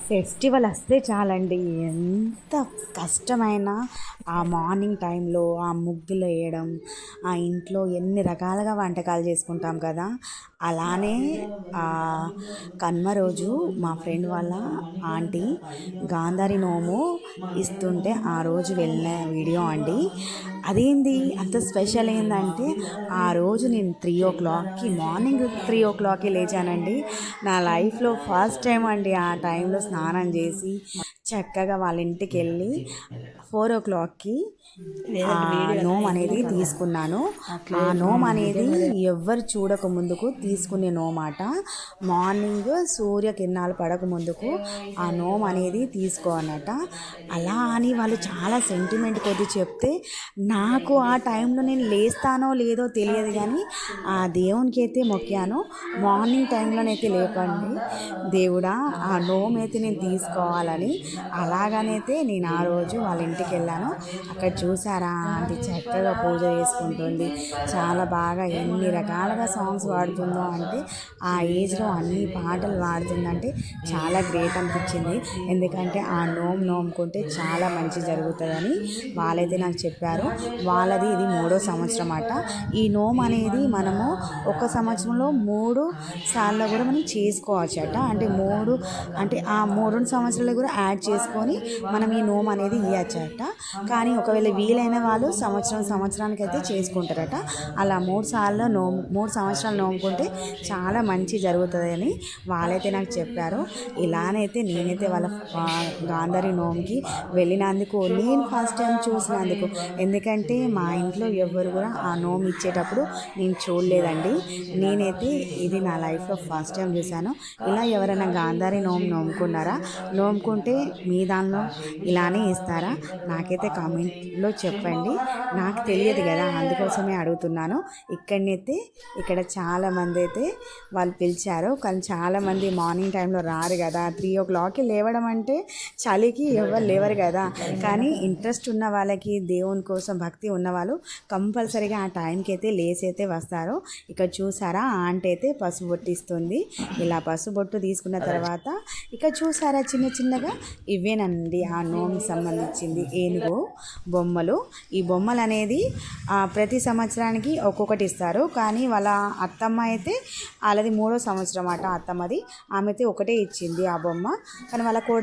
Festival వస్తే చాలండి ఎంత కష్టమైనా ఆ మార్నింగ్ టైంలో ఆ ముగ్గులు వేయడం, ఆ ఇంట్లో ఎన్ని రకాలుగా వంటకాలు చేసుకుంటాం కదా. అలానే ఆ కనుమ రోజు మా ఫ్రెండ్ వాళ్ళ ఆంటీ గాంధారి నోము ఇస్తుంటే ఆ రోజు వెళ్ళిన వీడియో అండి. అదేంది అంత స్పెషల్ ఏంటంటే ఆ రోజు నేను 3 o'clockకి మార్నింగ్ 3 o'clockకి లేచానండి. నా లైఫ్లో ఫస్ట్ టైం అండి ఆ టైంలో స్నానం చేసి చక్కగా వాళ్ళ ఇంటికి వెళ్ళి 4 o'clockకి ఆ నోమ్ అనేది తీసుకున్నాను. ఆ నోమ్ అనేది ఎవ్వరు చూడక ముందుకు తీసుకునే నోమాట. మార్నింగ్ సూర్యకిరణాలు పడక ముందుకు ఆ నోమ్ అనేది తీసుకోనట. అలా అని వాళ్ళు చాలా సెంటిమెంట్ కొద్ది చెప్తే నాకు ఆ టైంలో నేను లేస్తానో లేదో తెలియదు, కానీ ఆ దేవునికి అయితే మొక్కాను. మార్నింగ్ టైంలోనైతే లేపండి దేవుడా, ఆ నోమ్ అయితే నేను తీసుకోవాలని. అలాగనైతే నేను ఆ రోజు వాళ్ళ ఇంటికి వెళ్ళాను. అక్కడ చూసారా ఆంటీ చక్కగా పూజ చేసుకుంటుంది. చాలా బాగా ఎన్ని రకాలుగా సాంగ్స్ పాడుతుందో అంటే ఆ ఏజ్లో అన్ని పాటలు పాడుతుందంటే చాలా గ్రేట్ అనిపించింది. ఎందుకంటే ఆ నోముకుంటే చాలా మంచి జరుగుతుందని వాళ్ళైతే నాకు చెప్పారు. వాళ్ళది ఇది 3వ సంవత్సరం అట. ఈ నోము అనేది మనము ఒక సంవత్సరంలో 3 సార్లు కూడా మనం చేసుకోవచ్చట. అంటే ఆ 3 సంవత్సరాలు కూడా యాడ్ చేసుకొని మనం ఈ నోము అనేది ఇవ్వచ్చట. కానీ ఒకవేళ వీలైన వాళ్ళు సంవత్సరానికి అయితే చేసుకుంటారట. అలా 3 సంవత్సరాలు నోముకుంటే చాలా మంచి జరుగుతుందని వాళ్ళైతే నాకు చెప్పారు. ఇలానైతే నేనైతే వాళ్ళ గాంధారి నోముకి వెళ్ళినందుకు నేను ఫస్ట్ టైం చూసినందుకు. ఎందుకంటే మా ఇంట్లో ఎవ్వరు కూడా ఆ నోము ఇచ్చేటప్పుడు నేను చూడలేదండి. నేనైతే ఇది నా లైఫ్లో ఫస్ట్ టైం చూశాను. ఇలా ఎవరైనా గాంధారి నోముకున్నారా? నోముకుంటే మీ దానిలో ఇలానే ఇస్తారా? నాకైతే కామెంట్లో చెప్పండి. నాకు తెలియదు కదా, అందుకోసమే అడుగుతున్నాను. ఇక్కడ చాలామంది అయితే వాళ్ళు పిలిచారు, కానీ చాలామంది మార్నింగ్ టైంలో రారు కదా. 3 o'clockకి లేవడం అంటే చలికి ఎవరు లేవరు కదా. కానీ ఇంట్రెస్ట్ ఉన్న వాళ్ళకి, దేవుని కోసం భక్తి ఉన్నవాళ్ళు కంపల్సరీగా ఆ టైంకి అయితే లేసి అయితే వస్తారు. ఇక్కడ చూసారా ఆంటీ అయితే పసుపు బొట్టిస్తుంది. ఇలా పసుపు బొట్టు తీసుకున్న తర్వాత ఇక్కడ చూసారా చిన్న చిన్నగా ఇవేనండి ఆ నోముకి సంబంధించింది ఏనుగు బొమ్మలు. ఈ బొమ్మలు అనేది ప్రతి సంవత్సరానికి ఒక్కొక్కటి ఇస్తారు. కానీ వాళ్ళ అత్తమ్మ అయితే వాళ్ళది 3వ సంవత్సరం అట. అత్తమ్మది ఆమె అయితే ఒకటే ఇచ్చింది ఆ బొమ్మ. కానీ వాళ్ళ